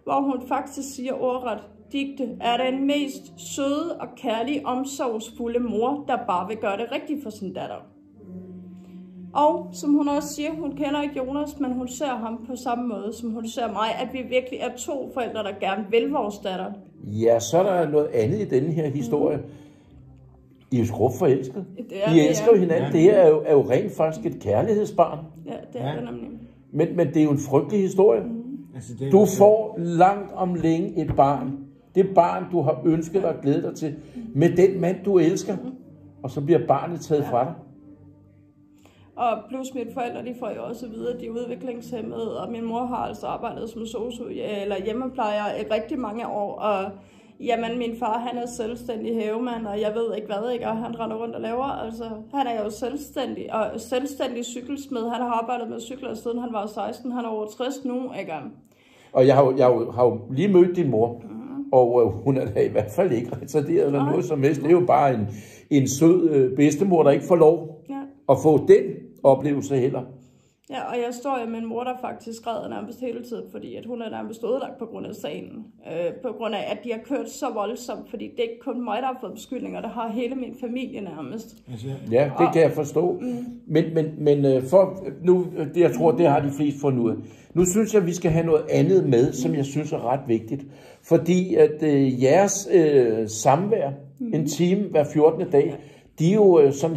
hvor hun faktisk siger ordret, Dicte er den mest søde og kærlige, omsorgsfulde mor, der bare vil gøre det rigtigt for sin datter. Og som hun også siger, hun kender ikke Jonas, men hun ser ham på samme måde, som hun ser mig, at vi virkelig er 2 forældre, der gerne vil vores datter. Ja, så er der noget andet i denne her historie. I er jo skrubforelskede. I elsker jo hinanden. Ja. Det her er jo rent faktisk et kærlighedsbarn. Ja, det er det nemlig. Men det er jo en frygtelig historie. Altså, du får langt om længe et barn. Det barn, du har ønsket dig og glædet dig til. Med den mand, du elsker. Og så bliver barnet taget fra dig. Og plus mine forældre, de får jo også videre, de er udviklingshæmmede. Og min mor har altså arbejdet som sosu eller hjemmeplejer i rigtig mange år. Og jamen, min far, han er selvstændig havemand, og jeg ved ikke hvad, ikke? Og han render rundt og laver. Altså, han er jo selvstændig, og selvstændig cykelsmed. Han har arbejdet med cykler, siden han var 16. Han er over 60 nu, ikke? Og jeg har jo lige mødt din mor, og hun er da i hvert fald ikke retarderet eller noget som helst. Det er jo bare en sød bedstemor, der ikke får lov at få den oplevelse heller. Ja, og jeg står jo med en mor, der faktisk græder nærmest hele tiden, fordi at hun er nærmest ødelagt på grund af sagen. På grund af, at de har kørt så voldsomt, fordi det er ikke kun mig, der har fået beskyldninger, der har hele min familie nærmest. Ja, det kan jeg forstå. Men for nu, det, jeg tror, det har de fleste fundet ud af. Nu synes jeg, at vi skal have noget andet med, som jeg synes er ret vigtigt. Fordi at jeres samvær, en time hver 14. dag, de er jo sådan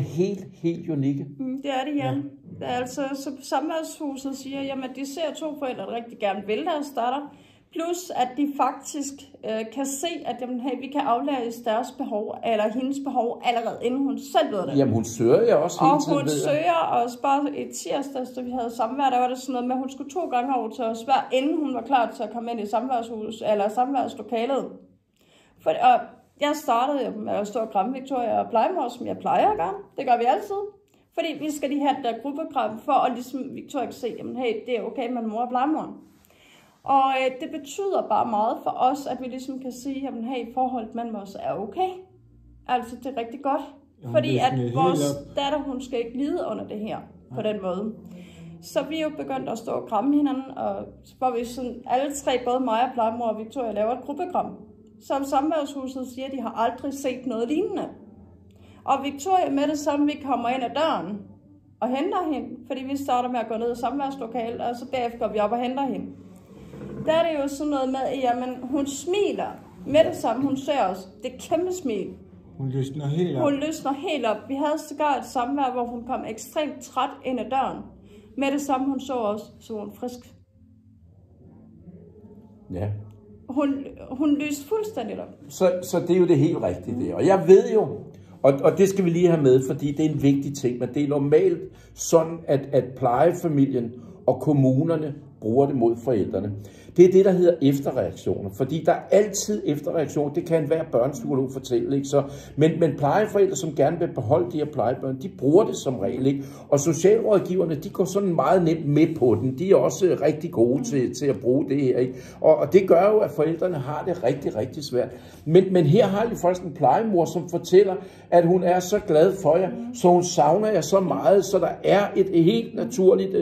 helt unikke. Det er det, ja. Altså, så samværshuset siger, jamen de ser 2 forældre, der rigtig gerne vil deres datter. Plus, at de faktisk kan se, at jamen, hey, vi kan aflæse deres behov, eller hendes behov, allerede inden hun selv ved det. Jamen, hun søger jo også hele tiden. Og hun søger også bare i tirsdags, da vi havde samvær, der var det sådan noget med, at hun skulle 2 gange over til os, hver inden hun var klar til at komme ind i samværshus, eller samværslokalet. Og jeg startede med at stå og kramme Victoria og plejemor, som jeg plejer at gøre. Det gør vi altid. Fordi vi skal lige have det der gruppekram for, at ligesom Victoria kan se, jamen hey, det er okay med mor og plejemor. Og det betyder bare meget for os, at vi ligesom kan sige, jamen hey, forholdet mellem os er okay. Altså, det er rigtig godt. Fordi at vores datter, hun skal ikke lide under det her, på den måde. Så vi er jo begyndt at stå og kramme hinanden, og hvor vi sådan, alle 3, både mig og plejemor og Victoria, laver et gruppekram. Som samværshuset siger, de har aldrig set noget lignende. Og Victoria med det samme, vi kommer ind ad døren og henter hende, fordi vi starter med at gå ned i samværslokalet, og så bagefter går vi op og henter hende. der er det jo sådan noget med, jamen hun smiler med det samme, hun ser os. Det er kæmpe smil. Hun løsner helt op. Hun løsner helt op. Vi havde sågar et samvær, hvor hun kom ekstremt træt ind ad døren. Med det samme, hun så os, så hun frisk. Ja. Hun lyste fuldstændig op. Så det er jo det helt rigtige der. Og jeg ved jo, og det skal vi lige have med, fordi det er en vigtig ting, men det er normalt sådan, at plejefamilien og kommunerne bruger det mod forældrene. Det er det, der hedder efterreaktioner, fordi der er altid efterreaktioner. Det kan enhver børnepsykolog fortælle, ikke? Men plejeforældre, som gerne vil beholde de her plejebørn, de bruger det som regel, ikke? Og socialrådgiverne, de går sådan meget nemt med på den. De er også rigtig gode til at bruge det her, ikke? Og det gør jo, at forældrene har det rigtig, rigtig svært. Men her har I faktisk en plejemor, som fortæller, at hun er så glad for jer, så hun savner jer så meget, så der er et helt naturligt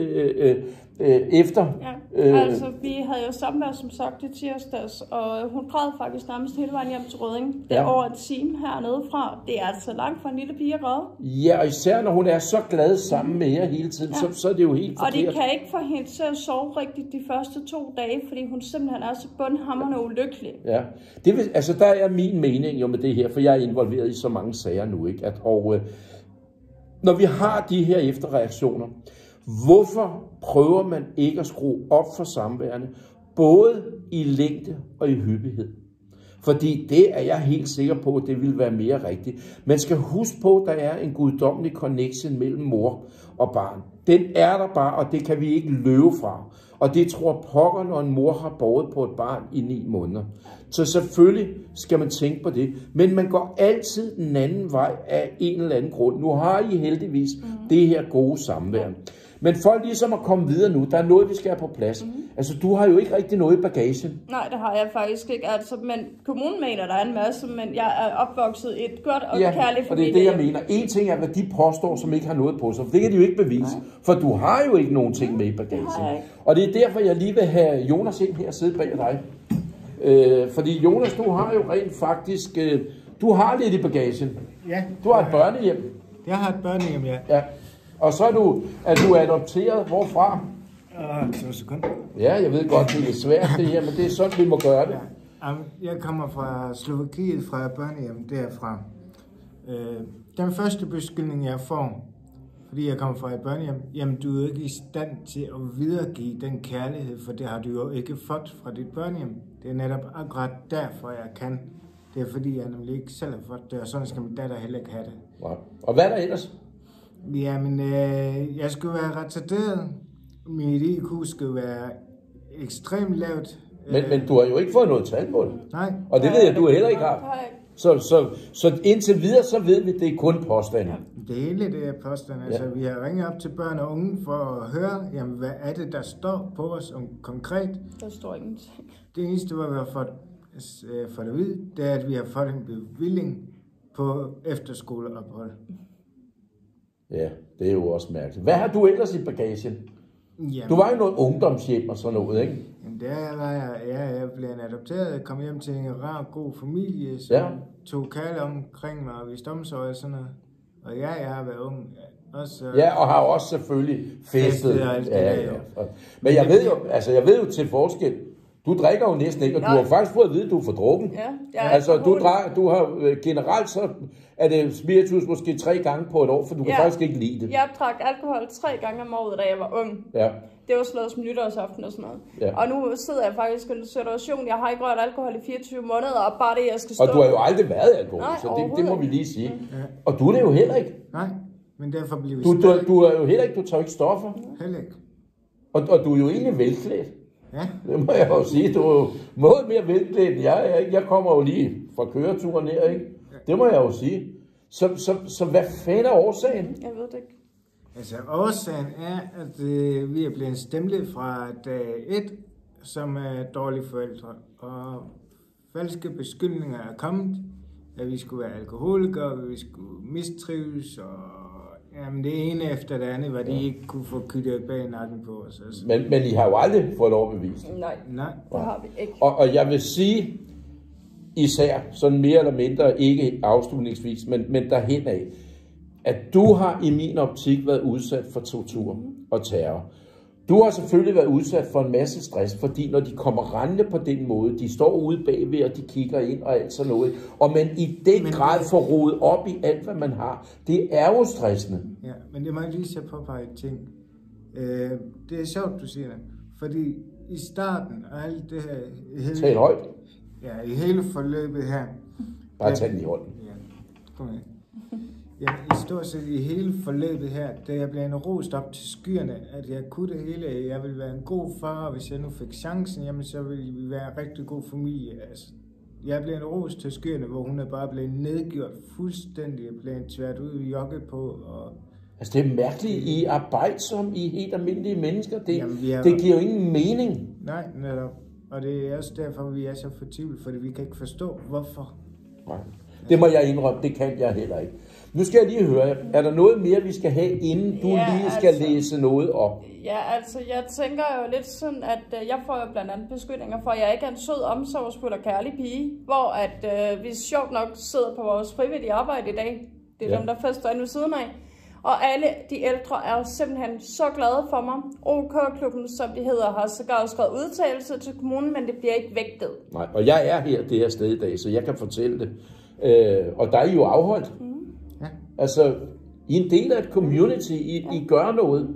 efter. Ja, altså vi havde jo samvær som sagt i tirsdags, og hun græd faktisk nærmest hele vejen hjem til Rødding. Det er over en time hernede fra. Det er altså langt for en lille pige at græde. Ja, og især når hun er så glad sammen med jer hele tiden, så er det jo helt forkert. Og det kan ikke få hende til at sove rigtigt de første 2 dage, fordi hun simpelthen er så bundhamrende ulykkelig. Ja, altså der er min mening jo med det her, for jeg er involveret i så mange sager nu, ikke? Og når vi har de her efterreaktioner, hvorfor prøver man ikke at skrue op for samværende, både i længde og i hyppighed? Fordi det er jeg helt sikker på, at det vil være mere rigtigt. Man skal huske på, at der er en guddommelig connection mellem mor og barn. Den er der bare, og det kan vi ikke løbe fra. Og det tror pokker, når en mor har båret på et barn i 9 måneder. Så selvfølgelig skal man tænke på det. Men man går altid den anden vej af en eller anden grund. Nu har I heldigvis det her gode samvær. Men for ligesom at komme videre nu, der er noget, vi skal have på plads. Altså, du har jo ikke rigtig noget i bagagen. Nej, det har jeg faktisk ikke. Altså, men kommunen mener, der er en masse, men jeg er opvokset i et godt og kærligt familie. Og det er det, jeg mener. En ting er, hvad de påstår, som ikke har noget på sig. Det kan de jo ikke bevise. Nej. For du har jo ikke nogen ting med i bagagen. Og det er derfor, jeg lige vil have Jonas ind her og sidde bag dig. Fordi Jonas, du har jo rent faktisk... du har lidt i bagagen. Ja. Du har et børnehjem. Jeg har et børnehjem, ja. Og så er du adopteret. Hvorfra? 2 sekunder. Ja, jeg ved godt, det er svært det her, men det er sådan, vi må gøre det. Ja. Jeg kommer fra Slovakiet, fra børnehjem derfra. Den første beskyldning, jeg får, fordi jeg kommer fra et børnehjem, jamen du er ikke i stand til at videregive den kærlighed, for det har du jo ikke fået fra dit børnehjem. Det er netop akkurat derfor, jeg kan. Det er fordi, jeg nemlig ikke selv har fået det, og sådan skal min datter heller ikke have det. Ja. Og hvad er der ellers? Jamen, jeg skulle være retarderet. Mit IQ skulle være ekstremt lavt. Men du har jo ikke fået noget talmål. Nej. Og det ved jeg, du heller ikke har. Så indtil videre, så ved vi, det er kun påstande. Det hele det er påstande. Altså, vi har ringet op til børn og unge for at høre, jamen, hvad er det, der står på os om konkret? Der står ingenting. Det eneste, hvad vi har fået at vide, det er, at vi har fået en bevilling på efterskoleophold. Ja, det er jo også mærkeligt. Hvad har du ellers i bagagen? Jamen, du var jo noget ungdomshjem og sådan noget, ikke? Jamen, der var jeg blev adopteret. Jeg kom hjem til en rar, god familie, som tog kærlighed omkring mig og viste omsorg og sådan noget. Og jeg har været ung. Også, ja, og har også selvfølgelig festet. Ja. Men jeg ved jo til forskel. Du drikker jo næsten ikke, og du har faktisk fået at vide, at du er for drukken. Ja, altså, du har generelt så er det spiritus måske 3 gange på et år, for du kan faktisk ikke lide det. Jeg drak alkohol 3 gange om året, da jeg var ung. Ja. Det var slået som nytårsaften og sådan noget. Ja. Og nu sidder jeg faktisk i en situation, jeg har ikke rørt alkohol i 24 måneder, og bare det, jeg skal stå... Og du har jo aldrig været alkohol, så det må vi lige sige. Ja. Og du er det jo heller ikke. Nej, men derfor bliver vi du er jo heller ikke, du tager ikke stoffer. Heller ikke. Og du er jo egentlig velklædt. Ja. Det må jeg jo sige. Du er jo noget mere velklædt end jeg er. Jeg kommer jo lige fra køreturen her, ikke? Det må jeg jo sige. Så hvad fanden er årsagen? Jeg ved det ikke. Altså årsagen er, at vi er blevet stemplet fra dag 1 som dårlige forældre. Og falske beskyldninger er kommet, at vi skulle være alkoholikere, at vi skulle mistrives, og jamen det ene efter det andet, hvad de ikke kunne få kyttet bag nakken på os. Altså. Men I har jo aldrig fået overbevist. Nej, det har vi ikke. Og jeg vil sige, især sådan mere eller mindre, ikke afslutningsvis, men derhen af, at du har i min optik været udsat for tortur og terror. Du har selvfølgelig været udsat for en masse stress, fordi når de kommer rendende på den måde, de står ude bagved, og de kigger ind og alt sådan noget, og man i den grad får rodet op i alt, hvad man har, det er jo stressende. Ja, men det må jeg lige så påpege ting. Det er sjovt, du siger det, fordi i starten af alt det her... Tal højt. Ja, i hele forløbet her... Bare tag den i hånden. Ja, kom med. Ja, i stort set i hele forløbet her, da jeg blev rost op til skyerne, at jeg kunne det hele, jeg ville være en god far, og hvis jeg nu fik chancen, jamen så ville vi være en rigtig god familie. Altså, jeg blev rost til skyerne, hvor hun er bare blevet nedgjort fuldstændig, blevet tvært ud, jogget på. Og altså det er mærkeligt, I er arbejdsomme, I helt almindelige mennesker, jamen, det giver jo ingen mening. Nej, netop. Og det er også derfor, vi er så fortvivlet, fordi vi kan ikke forstå, hvorfor. Nej. Det må jeg indrømme, det kan jeg heller ikke. Nu skal jeg lige høre, er der noget mere, vi skal have, inden du lige skal læse noget op? Ja, altså jeg tænker jo lidt sådan, at jeg får jo blandt andet beskyldninger for, at jeg ikke er en sød, omsorgsfuld og kærlig pige, hvor at vi sjovt nok sidder på vores frivillige arbejde i dag. Det er dem, der fester inde ved siden af. Og alle de ældre er simpelthen så glade for mig. OK-klubben, som de hedder, har sågar skrevet udtalelse til kommunen, men det bliver ikke vægtet. Nej, og jeg er her det her sted i dag, så jeg kan fortælle det. Og der er I jo afholdt. Ja. Altså, I er en del af et community, I gør noget,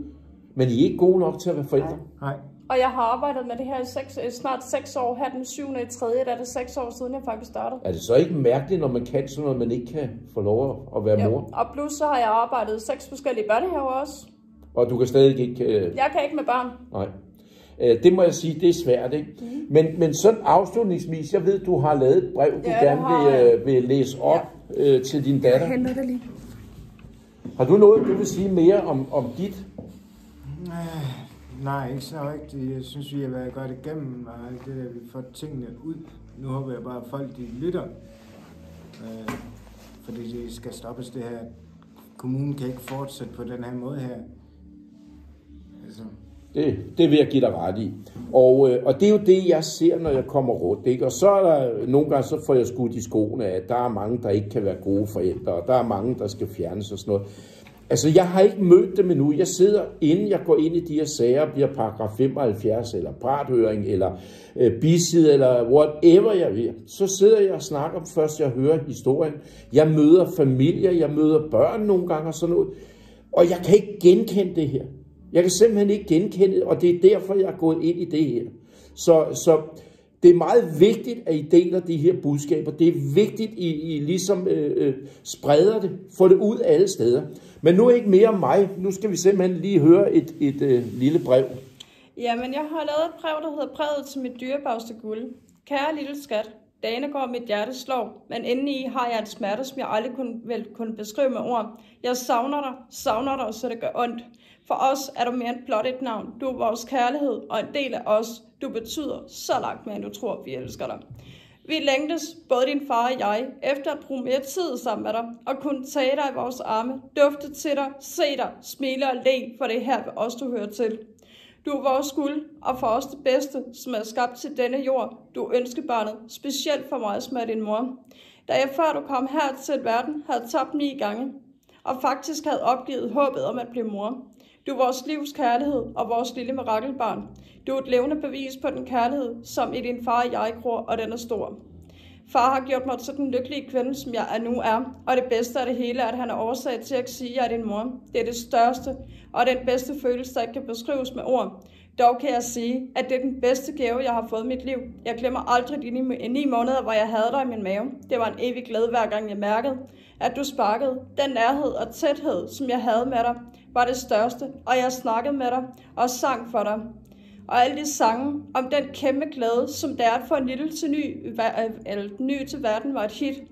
men I er ikke gode nok til at være forældre. Nej. Og jeg har arbejdet med det her i snart 6 år. Her den 7. i 3. Der er det 6 år siden, jeg faktisk startede. Er det så ikke mærkeligt, når man kan sådan noget, man ikke kan få lov at være mor? Og plus så har jeg arbejdet 6 forskellige børnehaver også. Og du kan stadig ikke... Jeg kan ikke med børn. Nej. Det må jeg sige, det er svært, ikke? Men sådan afslutningsvis, jeg ved, du har lavet et brev, du gerne vil læse op til din datter. Jeg henter det lige. Har du noget, du vil sige mere om dit? Nej, ikke så rigtigt. Jeg synes, vi har været godt igennem, og alt det der, vi får tingene ud. Nu håber jeg bare, at folk de lytter. Fordi det skal stoppes det her. Kommunen kan ikke fortsætte på den her måde her. Altså. Det vil jeg give dig ret i. Og det er jo det, jeg ser, når jeg kommer rundt. Ikke? Og så er der nogle gange, så får jeg skudt i skoene, at der er mange, der ikke kan være gode forældre, og der er mange, der skal fjernes og sådan noget. Altså, jeg har ikke mødt dem endnu. Jeg sidder, inden jeg går ind i de her sager, bliver paragraf 75, eller parthøring, eller biside, eller whatever jeg vil. Så sidder jeg og snakker først, jeg hører historien. Jeg møder familier, jeg møder børn nogle gange og sådan noget. Og jeg kan ikke genkende det her. Jeg kan simpelthen ikke genkende det, og det er derfor, jeg er gået ind i det her. Så det er meget vigtigt, at I deler de her budskaber. Det er vigtigt, at I ligesom spreder det, får det ud alle steder. Men nu ikke mere om mig. Nu skal vi simpelthen lige høre et lille brev. Jamen, jeg har lavet et brev, der hedder Brevet til mit dyrebagste guld. Kære lille skat, dagene går, mit hjerte slår, men indeni har jeg et smerte, som jeg aldrig kunne beskrive med ord. Jeg savner dig, så det gør ondt. For os er du mere end blot et navn. Du er vores kærlighed og en del af os. Du betyder så langt mere, end du tror, vi elsker dig. Vi længtes, både din far og jeg, efter at bruge mere tid sammen med dig, og kunne tage dig i vores arme, dufte til dig, se dig, smile og le, for det er her ved os, du hører til. Du er vores guld, og for os det bedste, som er skabt til denne jord. Du er ønskebarnet, specielt for mig, som er din mor. Da jeg før du kom her til verden, havde tabt 9 gange, og faktisk havde opgivet håbet om at blive mor. Du er vores livs kærlighed og vores lille mirakelbarn. Du er et levende bevis på den kærlighed, som i din far og jeg gror, og den er stor. Far har gjort mig til den lykkelige kvinde, som jeg nu er, og det bedste af det hele er, at han er årsag til at sige, at jeg er din mor. Det er det største, og den bedste følelse, der ikke kan beskrives med ord. Dog kan jeg sige, at det er den bedste gave, jeg har fået i mit liv. Jeg glemmer aldrig de 9 måneder, hvor jeg havde dig i min mave. Det var en evig glæde, hver gang jeg mærkede, at du sparkede. Den nærhed og tæthed, som jeg havde med dig, var det største, og jeg snakkede med dig og sang for dig. Og alle de sange om den kæmpe glæde, som det er at få en lille til ny til verden, var et hit.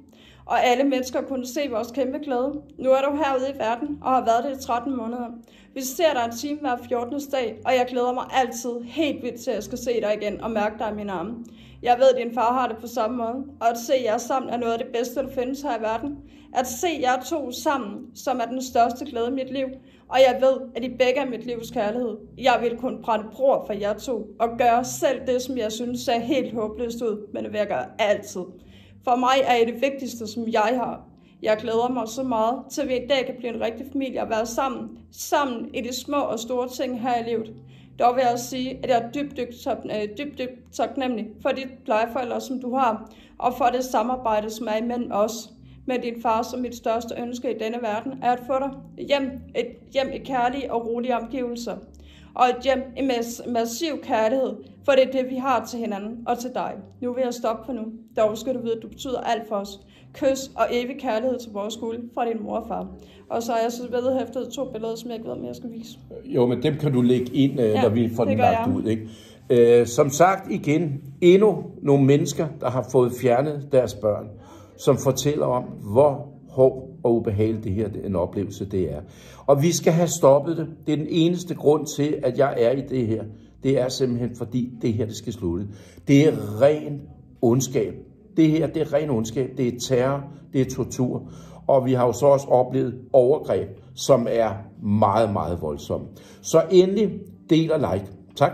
Og alle mennesker kunne se vores kæmpe glæde. Nu er du herude i verden og har været det i 13 måneder. Vi ser dig en time hver 14. dag, og jeg glæder mig altid helt vildt til, at jeg skal se dig igen og mærke dig i mine arme. Jeg ved, at din far har det på samme måde, og at se jer sammen er noget af det bedste, der findes her i verden. At se jer to sammen, som er den største glæde i mit liv, og jeg ved, at I begge er mit livs kærlighed. Jeg vil kunne brænde bror for jer to, og gøre selv det, som jeg synes ser helt håbløst ud, men det vil jeg gøre altid. For mig er I det vigtigste, som jeg har. Jeg glæder mig så meget til, at vi i dag kan blive en rigtig familie og være sammen i de små og store ting her i livet. Dog vil jeg også sige, at jeg er dybt taknemmelig for de plejeforældre, som du har, og for det samarbejde, som er imellem os. Med din far som mit største ønske i denne verden, er at få dig et hjem i kærlige og rolige omgivelser. Og et hjem i massiv kærlighed, for det er det, vi har til hinanden og til dig. Nu vil jeg stoppe for nu. Dog skal du vide, at du betyder alt for os. Kys og evig kærlighed til vores guld fra din mor og far. Og så har jeg så vedhæftet 2 billeder, som jeg ikke ved, om jeg skal vise. Jo, men dem kan du lægge ind, når vi får den lagt ud. Ikke? Som sagt igen, endnu nogle mennesker, der har fået fjernet deres børn, som fortæller om, hvor hård og ubehageligt det her en oplevelse det er. Og vi skal have stoppet det. Det er den eneste grund til, at jeg er i det her. Det er simpelthen fordi, det her det skal slutte. Det er ren ondskab. Det her det er ren ondskab. Det er terror. Det er tortur. Og vi har jo så også oplevet overgreb, som er meget, meget voldsomme. Så endelig del og like. Tak.